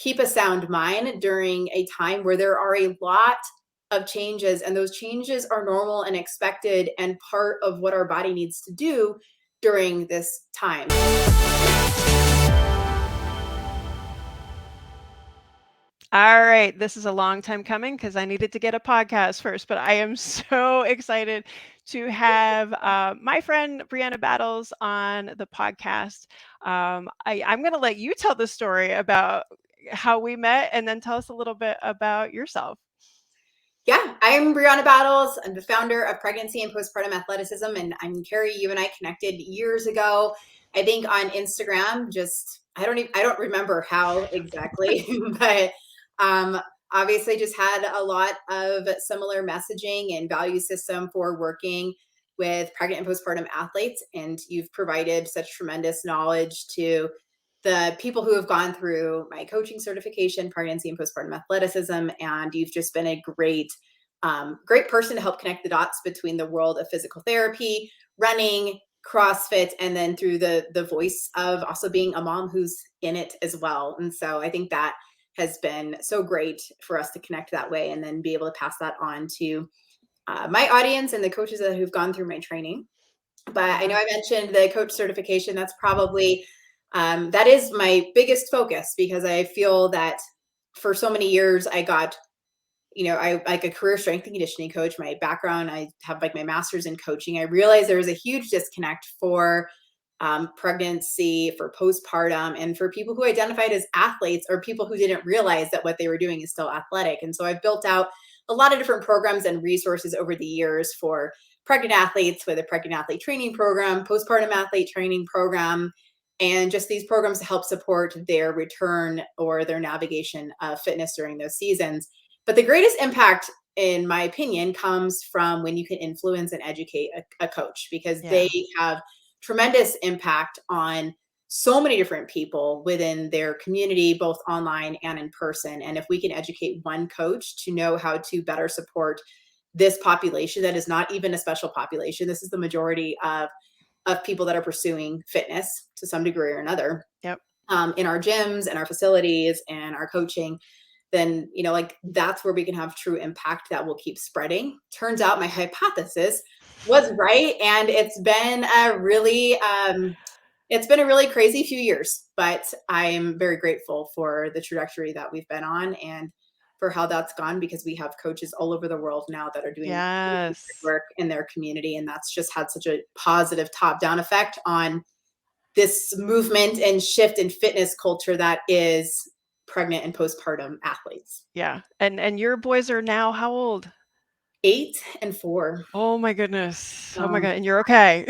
keep a sound mind during a time where there are a lot of changes, and those changes are normal and expected and part of what our body needs to do during this time. All right, this is a long time coming because I needed to get a podcast first, but I am so excited to have my friend Brianna Battles on the podcast. I'm going to let you tell the story about how we met and then tell us a little bit about yourself. Yeah, I'm Brianna Battles. I'm the founder of Pregnancy and Postpartum Athleticism. And I'm Carrie, you and I connected years ago, I think on Instagram. I don't remember how exactly, but obviously just had a lot of similar messaging and value system for working with pregnant and postpartum athletes. And you've provided such tremendous knowledge to the people who have gone through my coaching certification, pregnancy and postpartum athleticism. And you've just been a great person to help connect the dots between the world of physical therapy, running, CrossFit, and then through the voice of also being a mom who's in it as well. And so I think that has been so great for us to connect that way and then be able to pass that on to my audience and the coaches who've gone through my training. But I know I mentioned the coach certification. That's probably, that is my biggest focus, because I feel that for so many years I got, I like a career strength and conditioning coach. My background, I have like my master's in coaching. I realized there was a huge disconnect for pregnancy, for postpartum, and for people who identified as athletes or people who didn't realize that what they were doing is still athletic. And so I've built out a lot of different programs and resources over the years for pregnant athletes, with a pregnant athlete training program, postpartum athlete training program, and just these programs to help support their return or their navigation of fitness during those seasons. But the greatest impact, in my opinion, comes from when you can influence and educate a coach, because they have tremendous impact on so many different people within their community, both online and in person. And if we can educate one coach to know how to better support this population that is not even a special population, this is the majority of people that are pursuing fitness to some degree or another, in our gyms and our facilities and our coaching, then, that's where we can have true impact that will keep spreading. Turns out my hypothesis was right. And it's been a really crazy few years, but I'm very grateful for the trajectory that we've been on and for how that's gone, because we have coaches all over the world now that are doing work in their community. And that's just had such a positive top-down effect on this movement and shift in fitness culture that is pregnant and postpartum athletes. Yeah. And your boys are now how old? 8 and 4. Oh my goodness. Oh my God. And you're okay.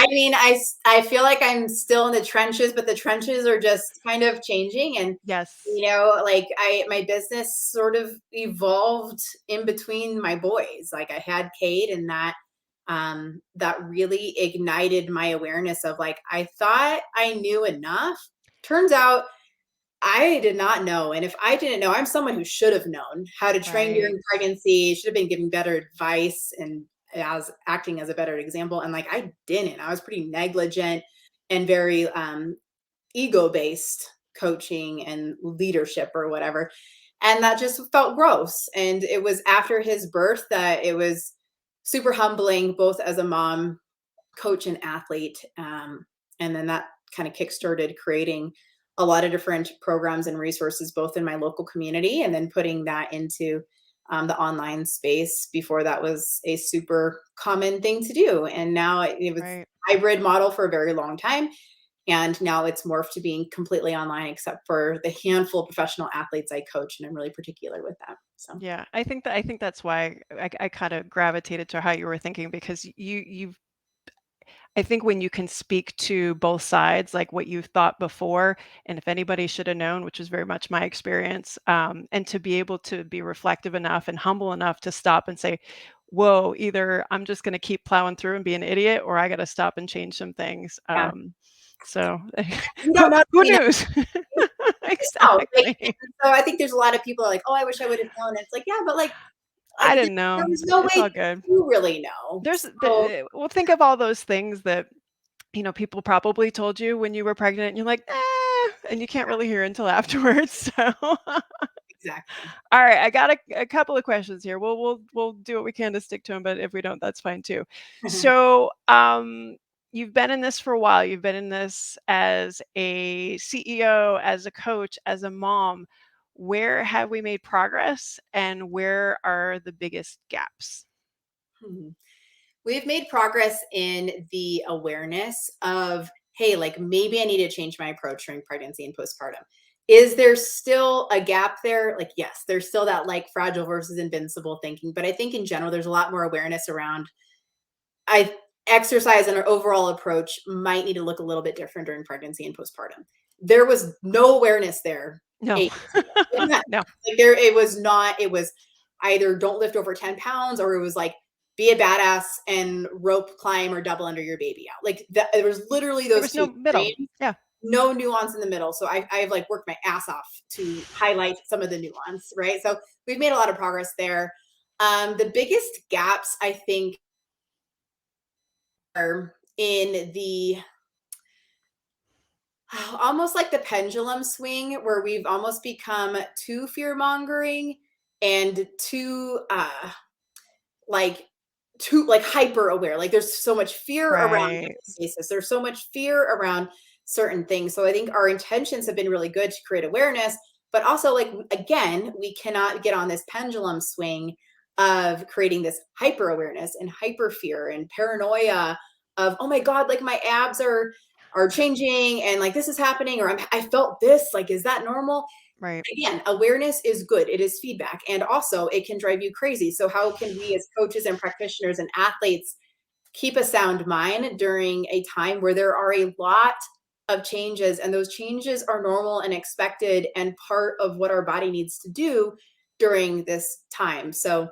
I mean, I feel like I'm still in the trenches, but the trenches are just kind of changing. And, my business sort of evolved in between my boys. Like, I had Kate, and that really ignited my awareness of, like, I thought I knew enough. Turns out I did not know. And if I didn't know, I'm someone who should have known how to train during pregnancy, should have been giving better advice and as acting as a better example. And like, I didn't. I was pretty negligent and very ego-based coaching and leadership or whatever. And that just felt gross. And it was after his birth that it was super humbling, both as a mom, coach, and athlete. And then that kind of kickstarted creating a lot of different programs and resources, both in my local community and then putting that into the online space. Before, that was a super common thing to do. And now it was a hybrid model for a very long time. And now it's morphed to being completely online, except for the handful of professional athletes I coach. And I'm really particular with that. So, yeah, I think that's why I kind of gravitated to how you were thinking, because I think when you can speak to both sides, like what you thought before, and if anybody should have known, which was very much my experience, and to be able to be reflective enough and humble enough to stop and say, whoa, either I'm just going to keep plowing through and be an idiot, or I got to stop and change some things. So who knows? Exactly. So I think there's a lot of people like, oh, I wish I would have known. It's like, yeah, but like, I didn't know. There's no it's way all good. you really know. Well, think of all those things that, people probably told you when you were pregnant and you're like, and you can't really hear until afterwards. So, Exactly. all right, I got a couple of questions here. We'll do what we can to stick to them, but if we don't, that's fine too. So, you've been in this for a while. You've been in this as a CEO, as a coach, as a mom. Where have we made progress, and where are the biggest gaps? Hmm. We've made progress in the awareness of, hey, like maybe I need to change my approach during pregnancy and postpartum. Is there still a gap there? Like, yes, there's still that like fragile versus invincible thinking. But I think in general, there's a lot more awareness around I exercise and our overall approach might need to look a little bit different during pregnancy and postpartum. There was no awareness there No, 8 months ago. None. no, Like there, it was not. It was either don't lift over 10 pounds, or it was like be a badass and rope climb or double under your baby out. Like that, it was literally there those was two no middle. extremes. Yeah. No nuance in the middle. So I've like worked my ass off to highlight some of the nuance, right? So we've made a lot of progress there. The biggest gaps, I think, are in the almost like the pendulum swing where we've almost become too fear mongering and too like too like hyper aware. Like there's so much fear around Right, basis. There's so much fear around certain things. So I think our intentions have been really good to create awareness, but also like again, we cannot get on this pendulum swing of creating this hyper awareness and hyper fear and paranoia of, oh my God, like my abs are changing and like this is happening, or I felt this, like is that normal? right. Again, awareness is good. It is feedback. And also, it can drive you crazy. So, how can we, as coaches and practitioners and athletes, keep a sound mind during a time where there are a lot of changes? And those changes are normal and expected and part of what our body needs to do during this time. So,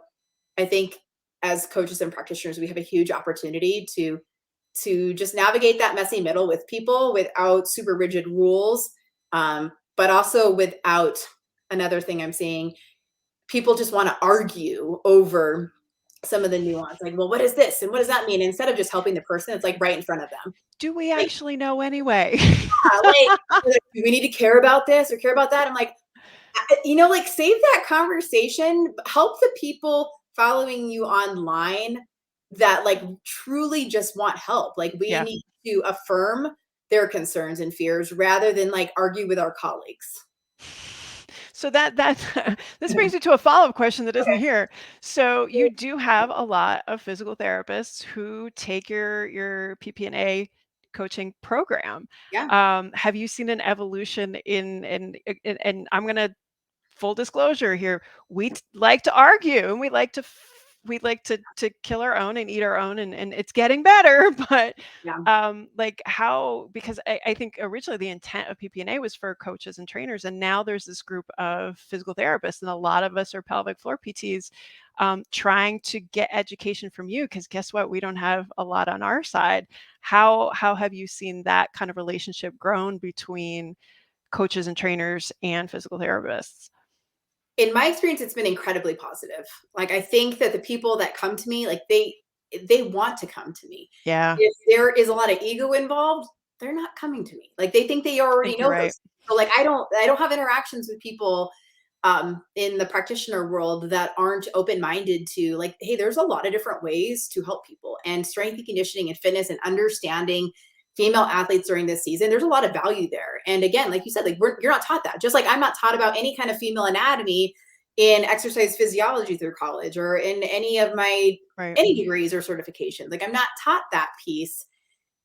I think as coaches and practitioners, we have a huge opportunity to just navigate that messy middle with people without super rigid rules, but also without another thing I'm seeing. People just want to argue over some of the nuance, like, well, what is this and what does that mean? Instead of just helping the person, it's like right in front of them. Do we Like, actually know anyway? like, do we need to care about this or care about that? I'm like, like save that conversation, help the people following you online that like truly just want help. Like we Yeah. need to affirm their concerns and fears rather than like argue with our colleagues. So that this brings me to a follow-up question that isn't Okay. here. So you do have a lot of physical therapists who take your PPNA coaching program. Yeah. Have you seen an evolution and I'm gonna full disclosure here, like to argue and we like to kill our own and eat our own and it's getting better, but Yeah. like how because I think originally the intent of PPNA was for coaches and trainers, and now there's this group of physical therapists, and a lot of us are pelvic floor PTs trying to get education from you because guess what? We don't have a lot on our side. How have you seen that kind of relationship grown between coaches and trainers and physical therapists? In my experience, it's been incredibly positive. Like I think that the people that come to me, like they want to come to me. Yeah, If there is a lot of ego involved, they're not coming to me. Like they think they I already think you're know right. those. So like I don't have interactions with people in the practitioner world that aren't open-minded to like, hey, there's a lot of different ways to help people, and strength and conditioning and fitness and understanding female athletes during this season. There's a lot of value there. And again, like you said, like you're not taught that. Just like I'm not taught about any kind of female anatomy in exercise physiology through college or in any of my Right. any degrees or certifications. Like I'm not taught that piece.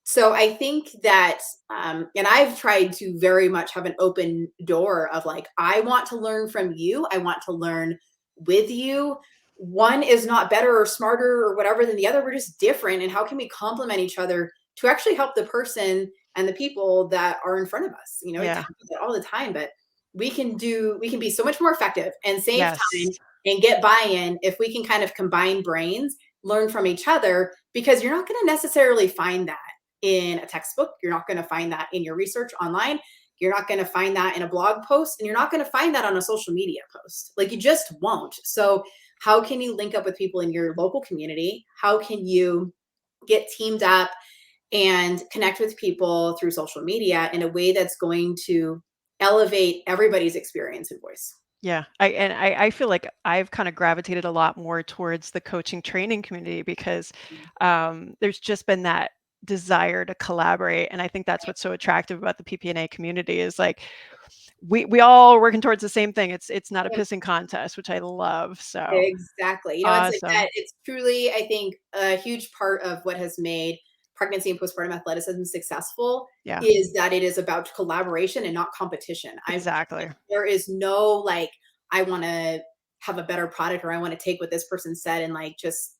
So I think that, and I've tried to very much have an open door of like, I want to learn from you. I want to learn with you. One is not better or smarter or whatever than the other. We're just different. And how can we complement each other to actually help the person and the people that are in front of us? I Yeah. talk about that all the time, but we can be so much more effective and save time Yes. and get buy-in if we can kind of combine brains, learn from each other, because you're not going to necessarily find that in a textbook. You're not going to find that in your research online. You're not going to find that in a blog post, and you're not going to find that on a social media post. Like you just won't. So, how can you link up with people in your local community? How can you get teamed up and connect with people through social media in a way that's going to elevate everybody's experience and voice. Yeah, I feel like I've kind of gravitated a lot more towards the coaching training community because there's just been that desire to collaborate, and I think that's what's so attractive about the PPNA community is like we all are working towards the same thing. It's not a pissing contest, which I love. So Exactly. It's like that. awesome. It's truly, I think, a huge part of what has made pregnancy and postpartum athleticism successful Yeah, is that it is about collaboration and not competition. exactly. There is no like, I want to have a better product or I want to take what this person said and like just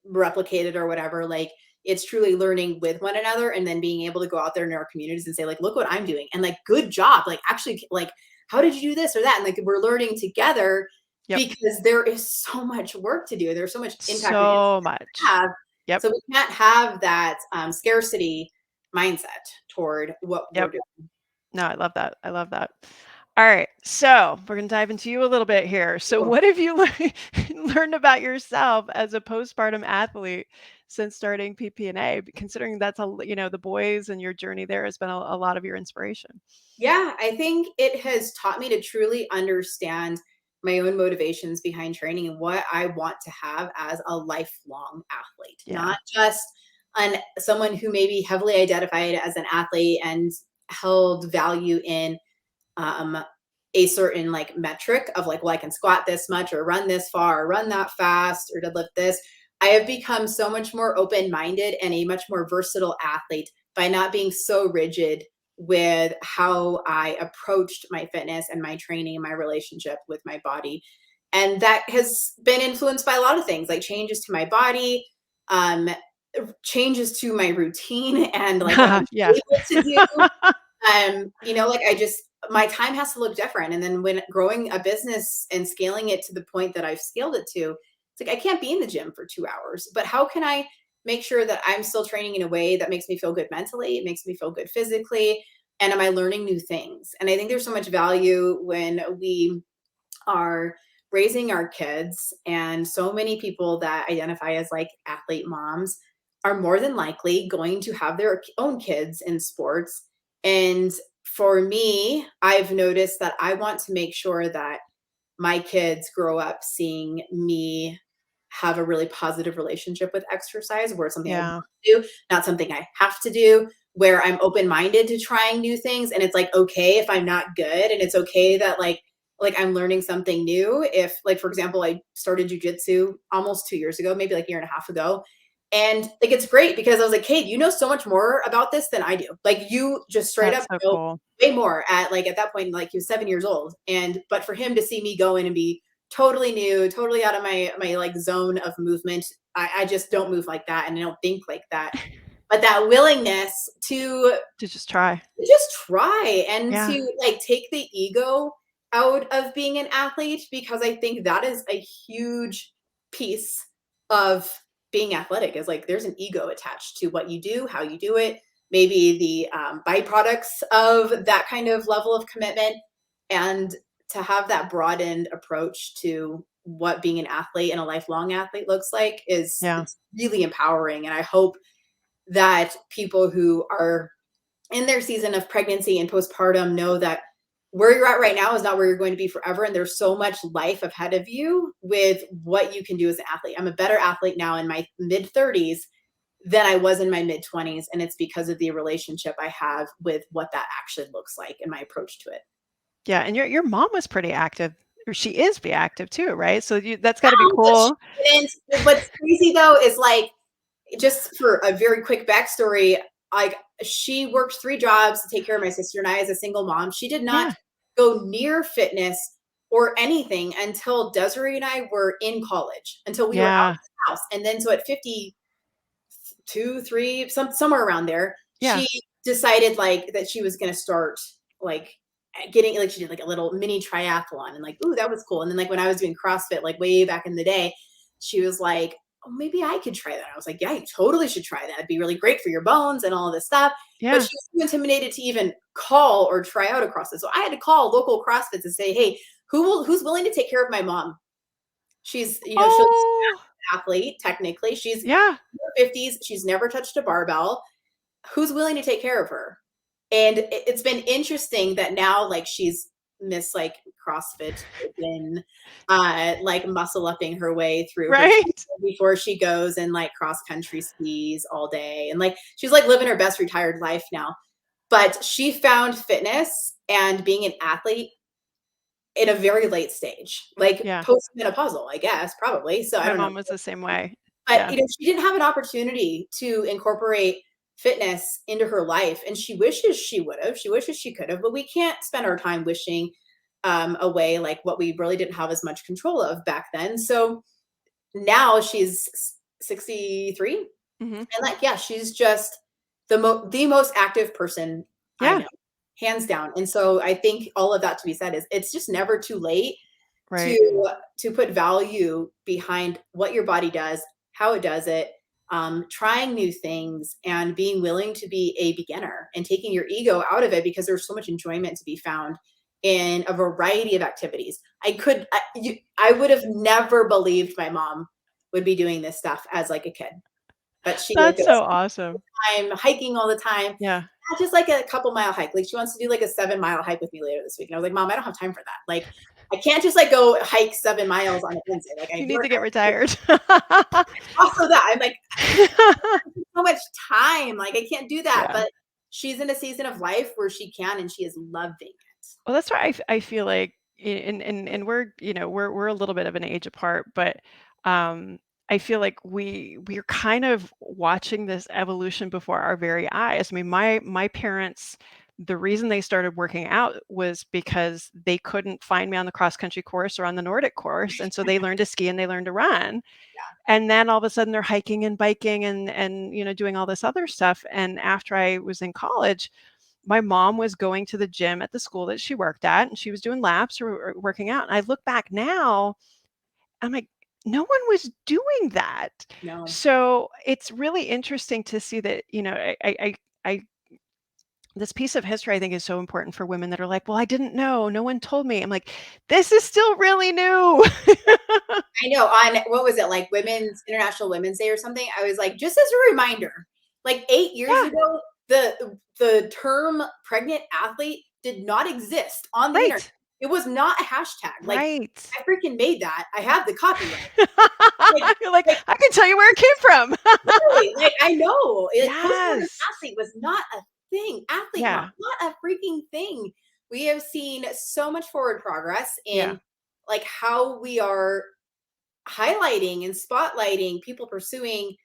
replicate it or whatever. Like, it's truly learning with one another and then being able to go out there in our communities and say, like, look what I'm doing. And like, good job. Like, actually, like, how did you do this or that? And like, we're learning together Yep. because there is so much work to do. There's so much impact and So influence to much. have. Yep. So we can't have that scarcity mindset toward what we're Yep. doing. No, I love that. I love that. All right. So we're going to dive into you a little bit here. So, Cool. what have you learned about yourself as a postpartum athlete since starting PPNA? Considering that's the boys and your journey there has been a lot of your inspiration. Yeah, I think it has taught me to truly understand my own motivations behind training and what I want to have as a lifelong athlete, Yeah. not just someone who maybe heavily identified as an athlete and held value in um, a certain like metric of like, well, I can squat this much or run this far or run that fast or deadlift this. I have become so much more open minded and a much more versatile athlete by not being so rigid with how I approached my fitness and my training and my relationship with my body. And that has been influenced by a lot of things like changes to my body, um, changes to my routine and like what I'm Yeah. able to do. Like I just my time has to look different. And then when growing a business and scaling it to the point that I've scaled it to, it's like I can't be in the gym for 2 hours. But how can I make sure that I'm still training in a way that makes me feel good mentally, it makes me feel good physically, and am I learning new things? And I think there's so much value when we are raising our kids, and so many people that identify as like athlete moms are more than likely going to have their own kids in sports. And for me, I've noticed that I want to make sure that my kids grow up seeing me have a really positive relationship with exercise where it's something I want Yeah. to do, not something I have to do, where I'm open minded to trying new things. And it's like, okay, if I'm not good, and it's okay that like I'm learning something new. If like, for example, I started jujitsu almost 2 years ago, maybe like a year and a half ago. And like, it's great because I was like, Kate, you know so much more about this than I do. Like you just straight That's up so know cool. way more at that point, like he was 7 years old. But for him to see me go in and be totally new, totally out of my like zone of movement, I just don't move like that and I don't think like that. But that willingness to To just try. just try and Yeah. to like take the ego out of being an athlete, because I think that is a huge piece of being athletic is like there's an ego attached to what you do, how you do it, maybe the byproducts of that kind of level of commitment. And to have that broadened approach to what being an athlete and a lifelong athlete looks like is Yeah. it's really empowering. And I hope that people who are in their season of pregnancy and postpartum know that where you're at right now is not where you're going to be forever. And there's so much life ahead of you with what you can do as an athlete. I'm a better athlete now in my mid 30s than I was in my mid 20s. And it's because of the relationship I have with what that actually looks like and my approach to it. Yeah. And your mom was pretty active, or she is be active too, right? So that's got to be But she cool. didn't. What's crazy though is like, just for a very quick backstory, like she worked 3 jobs to take care of my sister and I as a single mom. She did not Yeah. go near fitness or anything until Desiree and I were in college, until we were out of Yeah. the house. And then so at 52, 3, somewhere around there, Yeah. she decided like that she was gonna start like getting like she did like a little mini triathlon and like, ooh, that was cool. And then like when I was doing CrossFit, like way back in the day, she was like, oh, maybe I could try that. I was like, yeah, you totally should try that. It'd be really great for your bones and all of this stuff. But Yeah. she was too intimidated to even call or try out a CrossFit. So I had to call local CrossFits and say, hey, who's willing to take care of my mom? She's, she's Oh, an athlete, technically. She's in yeah. her 50s. She's never touched a barbell. who's willing to take care of her? And it's been interesting that now, like, she's Miss like CrossFit open, like muscle upping her way through her Right? before she goes and like cross country skis all day, and like she's like living her best retired life now. But she found fitness and being an athlete in a very late stage, like Yeah. post-menopausal, I guess, probably. So I My don't know. mom was the same way. But, Yeah. she didn't have an opportunity to incorporate fitness into her life, and she wishes she would have. She wishes she could have, but we can't spend our time wishing away like what we really didn't have as much control of back then. So now she's 63, and Mhm. like, yeah, she's just the most active person I Yeah. know, hands down. And so I think all of that to be said is it's just never too late Right. to put value behind what your body does, how it does it, trying new things, and being willing to be a beginner and taking your ego out of it, because there's so much enjoyment to be found in a variety of activities. I would have never believed my mom would be doing this stuff as like a kid, but she like That's goes so awesome. I'm hiking all the time. Yeah. Not just like a couple mile hike. Like she wants to do like a 7 mile hike with me later this week. And I was like, Mom, I don't have time for that. Like I can't just like go hike 7 miles on a Wednesday. Like I You need work to get retired. also that. I'm like, so much time. Like I can't do that. Yeah. But she's in a season of life where she can, and she is loving it. Well, that's why I feel like and we're, we're a little bit of an age apart, but, um, I feel like we're kind of watching this evolution before our very eyes. I mean, my parents, the reason they started working out was because they couldn't find me on the cross country course or on the Nordic course, and so they learned to ski and they learned to run. And then all of a sudden they're hiking and biking and, doing all this other stuff, and after I was in college, my mom was going to the gym at the school that she worked at, and she was doing laps or working out, and I look back now, I'm like, no one was doing that. No, So, it's really interesting to see that, I this piece of history I think is so important for women that are like, "Well, I didn't know, no one told me." I'm like, "This is still really new." I know. On what was it, like Women's International Women's Day or something? I was like, just as a reminder, like 8 years Yeah, ago, the term pregnant athlete did not exist on the internet. right, It was not a hashtag. Like right. I freaking made that. I have the copyright. Like, You're like, like "I can tell you where it came from." literally, like I know it, postpartum Yes. athlete was not a thing. Athlete mom, Yeah, not a freaking thing. We have seen so much forward progress yeah, in like how we are highlighting and spotlighting people pursuing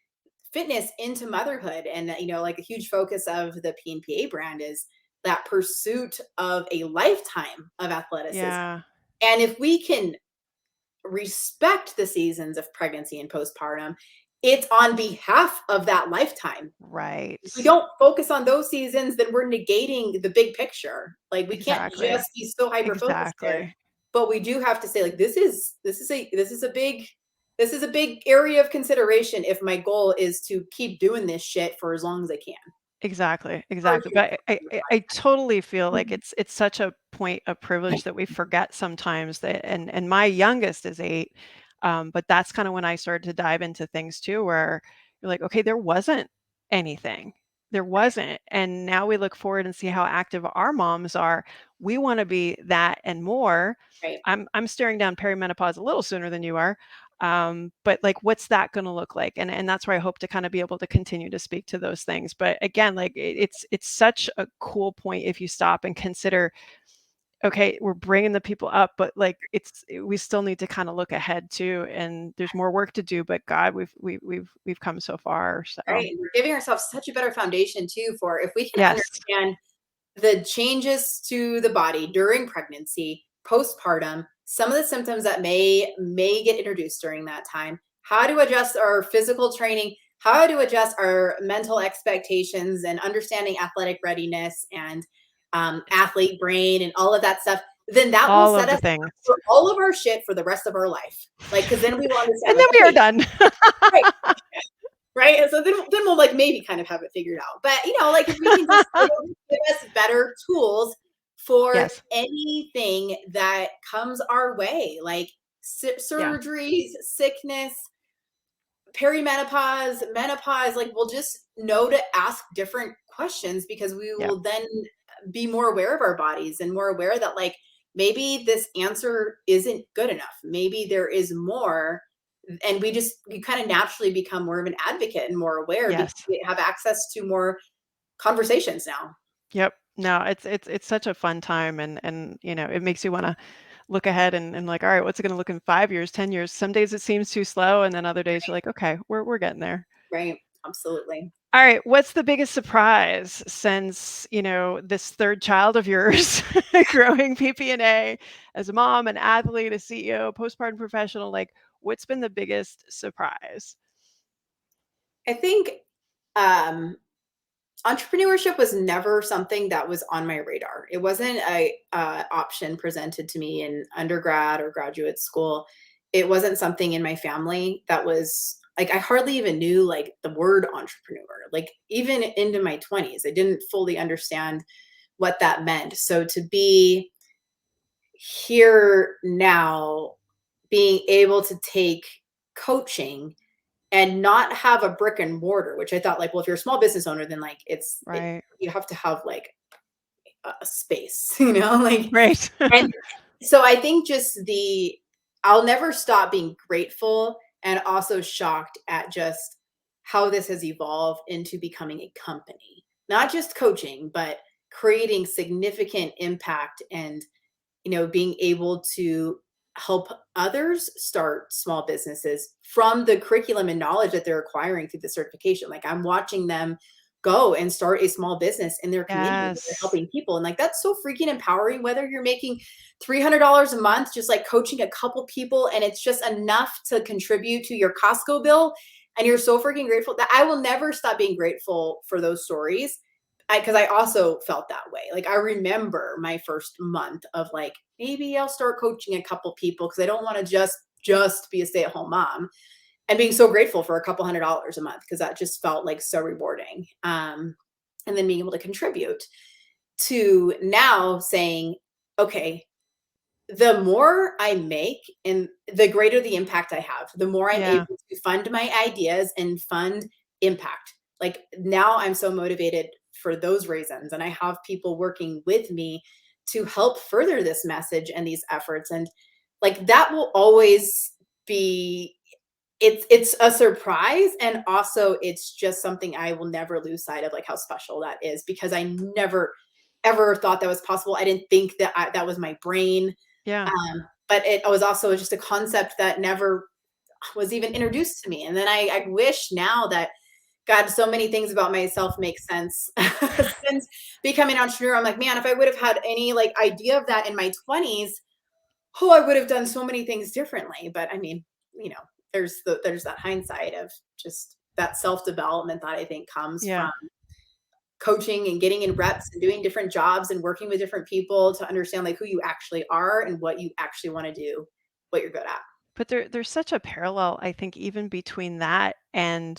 fitness into motherhood. And like a huge focus of the PNPA brand is that pursuit of a lifetime of athleticism. yeah, And if we can respect the seasons of pregnancy and postpartum, it's on behalf of that lifetime. If we right. don't focus on those seasons, then we're negating the big picture. Like we can't Exactly, just be so hyper focused there, exactly. but we do have to say like this is a big area of consideration if my goal is to keep doing this shit for as long as I can. Exactly, For exactly, human but I totally feel like Mhm. it's such a point of privilege that we forget sometimes that and my youngest is 8, but that's kinda when I started to dive into things too, where you're like, "Okay, there wasn't anything. There wasn't," and now we look forward and see how active our moms are. We wanna be that and more. Right. I'm staring down perimenopause a little sooner than you are, but like what's that going to look like, and that's where I hope to kind of be able to continue to speak to those things. But again, like it's such a cool point if you stop and consider, okay, we're bringing the people up, but like we still need to kind of look ahead too, and there's more work to do, but god, we've come so far. So Right. And we're giving ourselves such a better foundation too for if we can yes, understand the changes to the body during pregnancy, postpartum, some of the symptoms that may get introduced during that time, how to adjust our physical training, how to adjust our mental expectations, and understanding athletic readiness and athlete brain and all of that stuff, then that will all set of the us things, up for all of our shit for the rest of our life. Like, because then we will understand, and like, then we are okay, done. right, right? And so then we'll like maybe kind of have it figured out. But like if we can just give us better tools for Yes, anything that comes our way, like yeah, surgeries, sickness, perimenopause, menopause, like we'll just know to ask different questions, because we Yeah. will then be more aware of our bodies and more aware that like maybe this answer isn't good enough. Maybe there is more. And we kind of naturally become more of an advocate and more aware because Yes. we have access to more conversations now. Yep. No, it's such a fun time, and it makes you want to look ahead and like, all right, what's it going to look in 5 years, 10 years? Some days it seems too slow, and then other days you're like, okay, we're getting there. Right. Absolutely. All right, what's the biggest surprise since, this third child of yours growing PPNA as a mom, an athlete, a CEO, postpartum professional, like what's been the biggest surprise? I think um entrepreneurship was never something that was on my radar. It wasn't a option presented to me in undergrad or graduate school. It wasn't something in my family that was like I hardly even knew like the word entrepreneur. Like even into my 20s, I didn't fully understand what that meant. So to be here now, being able to take coaching and not have a brick and mortar, which I thought like, well, if you're a small business owner, then like Right. you have to have like a space, you know, like, Right. and so I think just I'll never stop being grateful and also shocked at just how this has evolved into becoming a company, not just coaching, but creating significant impact and being able to help others start small businesses from the curriculum and knowledge that they're acquiring through the certification. Like I'm watching them go and start a small business in their community where they're Yes. helping people. And like that's so freaking empowering, whether you're making $300 a month, just like coaching a couple people, and it's just enough to contribute to your Costco bill. And you're so freaking grateful that I will never stop being grateful for those stories because I also felt that way. Like I remember my first month of like maybe I'll start coaching a couple people because I don't want to just be a stay at home mom, and being so grateful for a couple $100s a month because that just felt like so rewarding. And then being able to contribute to now saying, okay, the more I make and the greater the impact I have, the more I'm Yeah. able to fund my ideas and fund impact. Like now I'm so motivated for those reasons. And I have people working with me to help further this message and these efforts. And like that will always be it's a surprise, and also it's just something I will never lose sight of, like how special that is, because I never ever thought that was possible. I didn't think that that was my brain. Yeah. But it was also just a concept that never was even introduced to me. And then I wish now that God, so many things about myself make sense since becoming an entrepreneur. I'm like, man, if I would have had any like idea of that in my 20s, oh, I would have done so many things differently. But I mean, you know, there's that hindsight of just that self development that I think comes Yeah. from coaching and getting in reps and doing different jobs and working with different people to understand like who you actually are and what you actually want to do, what you're good at. But there's such a parallel, I think, even between that and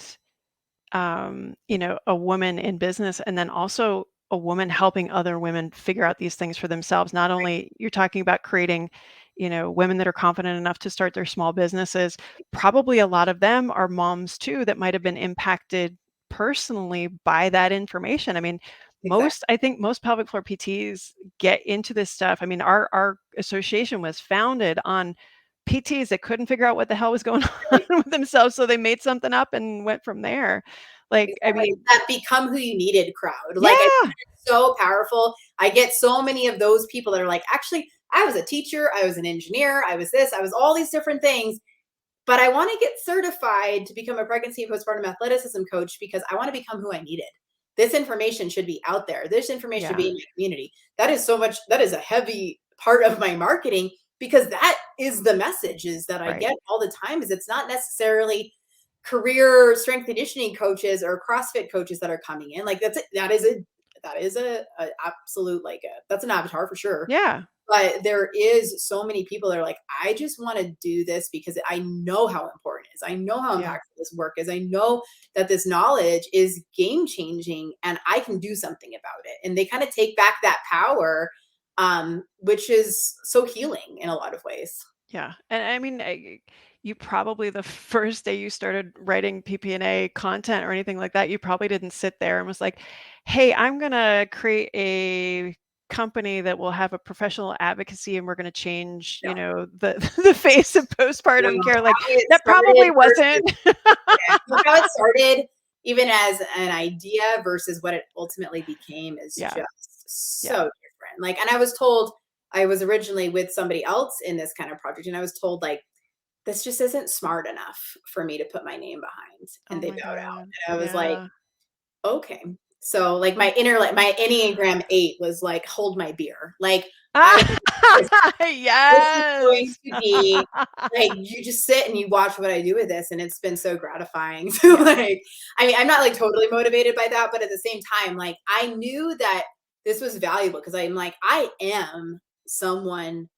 a woman in business, and then also a woman helping other women figure out these things for themselves. Not only you're talking about creating, women that are confident enough to start their small businesses, probably a lot of them are moms too that might have been impacted personally by that information. I mean, Exactly. I think most pelvic floor PTs get into this stuff. I mean, our association was founded on PTs that couldn't figure out what the hell was going on with themselves, so they made something up and went from there. Like, I Exactly. mean, That become who you needed crowd. Like I yeah, find it so powerful. I get so many of those people that are like, actually, I was a teacher, I was an engineer, I was this, I was all these different things. But I want to get certified to become a pregnancy and postpartum athleticism coach because I want to become who I needed. This information should be out there. This information should yeah, be in my community. That is so much, that is a heavy part of my marketing because that is the messages that I right. get all the time is it's not necessarily career strength conditioning coaches or CrossFit coaches that are coming in. Like that's it. That is a absolute like that's an avatar for sure. Yeah, But there is so many people that are like, I just want to do this because I know how important it is. I know how yeah, impactful this work is. I know that this knowledge is game changing and I can do something about it. And they kind of take back that power, which is so healing in a lot of ways. yeah, and I mean, you probably the first day you started writing PPNA content or anything like that, you probably didn't sit there and was like, "Hey, I'm gonna create a company that will have a professional advocacy and we're gonna change, No, the the face of no, postpartum care." Like, how it that probably started wasn't. versus yeah, how it started, even as an idea versus what it ultimately became is Yeah, just so yeah. different. Like, and I was told I was originally with somebody else in this kind of project, and I was told like this just isn't smart enough for me to put my name behind, and Oh they my bowed out. god. And I was like, Yeah. okay. So like my Enneagram 8 was like, hold my beer. Like I Ah, this is going yes. to be like you just sit and you watch what I do with this, and it's been so gratifying. So Yeah, like, I mean, I'm not like totally motivated by that, but at the same time, like I knew that this was valuable because I'm like, I am someone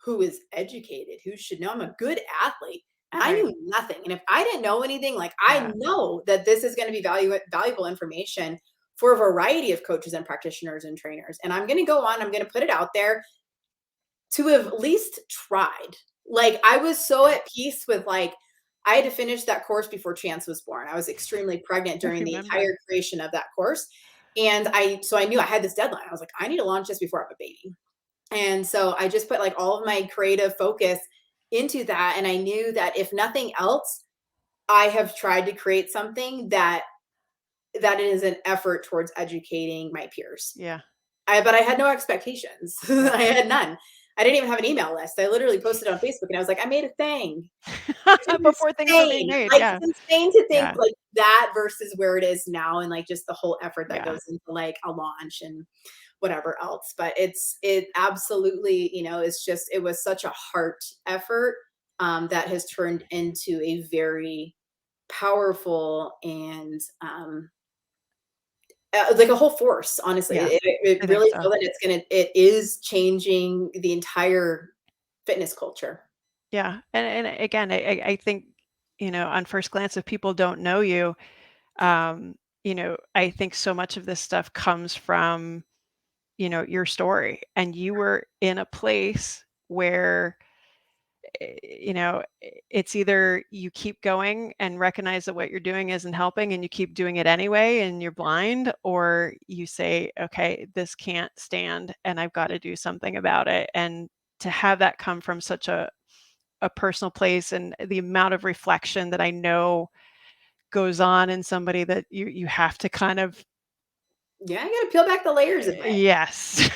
who is educated, who should know. I'm a good athlete. And I right. knew nothing. And if I didn't know anything, like I Yeah. know that this is going to be valuable information for a variety of coaches and practitioners and trainers. And I'm going to go on, I'm going to put it out there to have at least tried. Like I was so Yeah. at peace with like I had to finish that course before Chance was born. I was extremely pregnant I during the remember. entire creation of that course. And I knew I had this deadline. I was like, I need to launch this before I have a baby. And so I just put like all of my creative focus into that. And I knew that if nothing else, I have tried to create something that is an effort towards educating my peers. Yeah. But I had no expectations. Yep. I had none. I didn't even have an email list. I literally posted on Facebook and I was like, I made a thing. It's Before things were being insane. made. Like Yeah. it's insane to think Yeah. like that versus where it is now and like just the whole effort that Yeah. goes into like a launch and whatever else. But it absolutely, it's just it was such a heart effort that has turned into a very powerful and like a whole force. Honestly, Yeah. it I think really so. feel that it is changing the entire fitness culture. Yeah. And again, I think, on first glance, if people don't know you, um, I think so much of this stuff comes from, your story. And you were in a place where it's either you keep going and recognize that what you're doing isn't helping and you keep doing it anyway and you're blind, or you say, okay, this can't stand and I've got to do something about it. And to have that come from such a personal place and the amount of reflection that I know goes on in somebody that you have to kind of Yeah, I got to peel back the layers a bit. yes.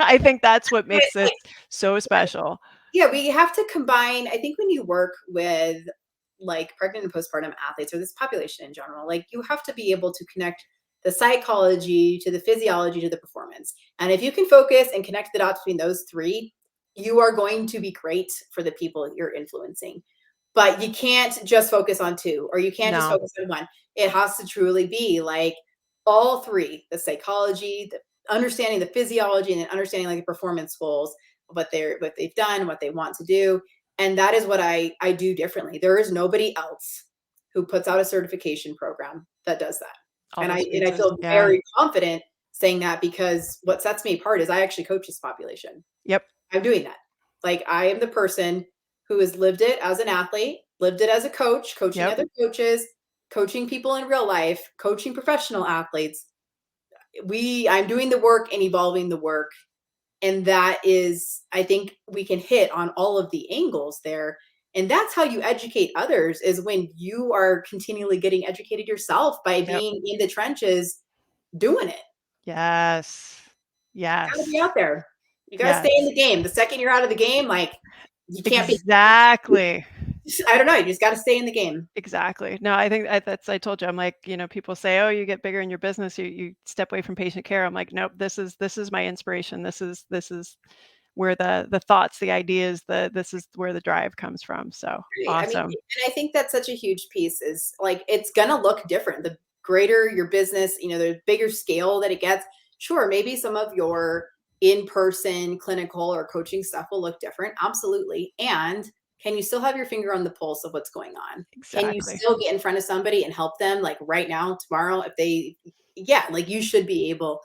I think that's what But makes this like, so special. yeah, we have to combine. I think when you work with like pregnant and postpartum athletes or this population in general, like you have to be able to connect the psychology to the physiology to the performance. And if you can focus and connect the dots between those three, you are going to be great for the people you're influencing. But you can't just focus on two or you can't just No. focus on one. It has to truly be like all three, the psychology, the understanding the physiology, and then understanding like the performance goals, what they've done, what they want to do. And that is what I do differently. There is nobody else who puts out a certification program that does that. All And I those and I pieces. feel Yeah. very confident saying that because what sets me apart is I actually coach this population. Yep. I'm doing that. Like I am the person who has lived it as an athlete, lived it as a coach, coaching Yep. other coaches, coaching people in real life, coaching professional athletes. I'm doing the work and evolving the work, and that is, I think we can hit on all of the angles there. And that's how you educate others is when you are continually getting educated yourself by Yep. being in the trenches doing it. Yes. Got to be Yes. out there. You got to stay in Yes. the game. The second you're out of the game, like you can't be. Exactly. I don't know. You just got to stay in the game. Exactly. No, I think I told you, I'm like, people say, "Oh, you get bigger in your business, you step away from patient care." I'm like, "Nope, this is my inspiration. This is where the thoughts, the ideas, this is where the drive comes from." So, Right. I mean, awesome. and I think that's such a huge piece is like it's gonna look different. The greater your business, the bigger scale that it gets. Sure, maybe some of your in-person clinical or coaching stuff will look different. Absolutely. And can you still have your finger on the pulse of what's going on? Can you Exactly. still get in front of somebody and help them like right now, tomorrow, if they yeah, like you should be able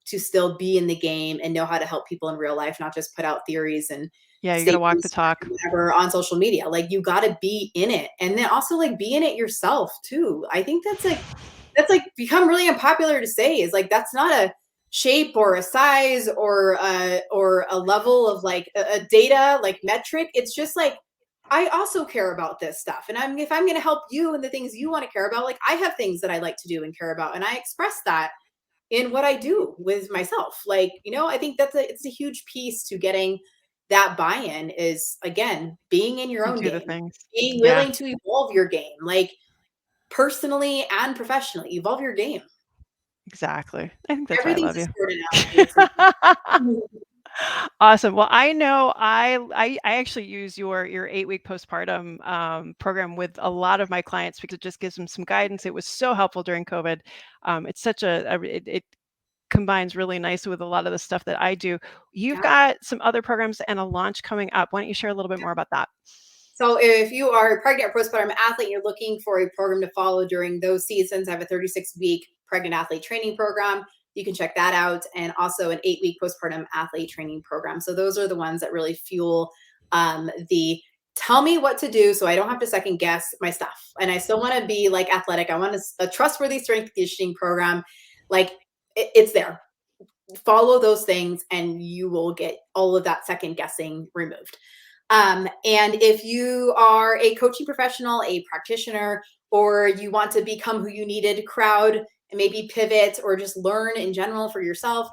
to still be in the game and know how to help people in real life, not just put out theories and Yeah, you got to walk the statements talk. whatever on social media. Like you got to be in it, and then also like be in it yourself too. I think that's like become really unpopular to say, is like that's not a shape or a size or a level of like a data like metric. It's just like I also care about this stuff, and if I'm going to help you and the things you want to care about, like I have things that I like to do and care about, and I express that in what I do with myself. Like, I think it's a huge piece to getting that buy-in, is again being in your To own do the game, things. being Yeah, willing to evolve your game, like personally and professionally, evolve your game. exactly. I think that's why I Everything's love a you. sport analogy to me. Awesome. Well, I know I actually use your 8-week postpartum program with a lot of my clients because it just gives them some guidance. It was so helpful during COVID. It's such it combines really nicely with a lot of the stuff that I do. You've Yeah. got some other programs and a launch coming up. Why don't you share a little bit more about that? So if you are a pregnant or postpartum athlete, you're looking for a program to follow during those seasons, I have a 36-week pregnant athlete training program. You can check that out, and also an 8-week postpartum athlete training program. So those are the ones that really fuel the tell me what to do so I don't have to second guess my stuff. And I still want to be like athletic. I want a trustworthy strength conditioning program. Like it's there. Follow those things and you will get all of that second guessing removed. And if you are a coaching professional, a practitioner, or you want to become who you needed crowd and maybe pivot or just learn in general for yourself,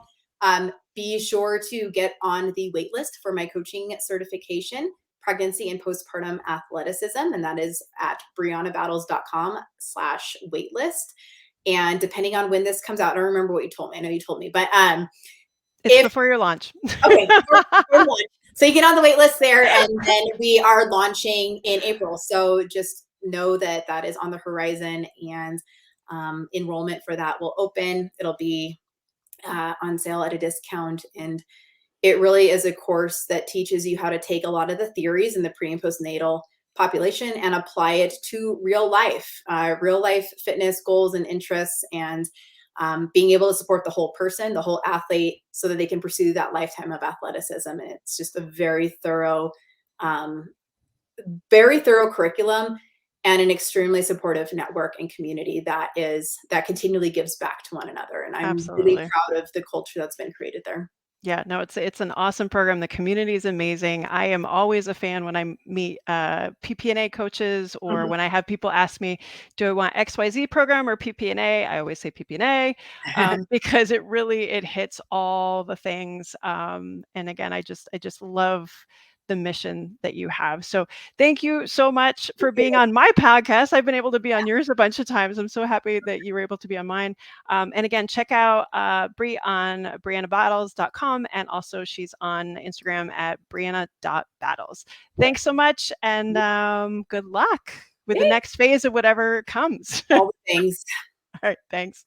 be sure to get on the wait list for my coaching certification, pregnancy and postpartum athleticism. And that is at briannabattles.com/waitlist. And depending on when this comes out, I don't remember what you told me. I know you told me, but It's if before your launch. okay, before launch. So you get on the wait list there, and then we are launching in April. So just know that that is on the horizon, and enrollment for that will open. It'll be on sale at a discount, and it really is a course that teaches you how to take a lot of the theories in the pre and postnatal population and apply it to real life fitness goals and interests, and being able to support the whole person, the whole athlete, so that they can pursue that lifetime of athleticism. And it's just a um, very thorough curriculum and an extremely supportive network and community that continually gives back to one another. And I'm really Absolutely. proud of the culture that's been created there. Yeah, no, it's an awesome program. The community is amazing. I am always a fan when I meet PPNA coaches or Mhm. when I have people ask me, do I want XYZ program or PPNA? I always say PPNA because it hits all the things. And again, I just love the mission that you have. So thank you so much for being on my podcast. I've been able to be on yours a bunch of times. I'm so happy that you were able to be on mine. And again, check out Brie on briannabattles.com. And also she's on Instagram at brianna.battles. Thanks so much. And good luck with the Thanks. next phase of whatever comes. All All the things. right. Thanks.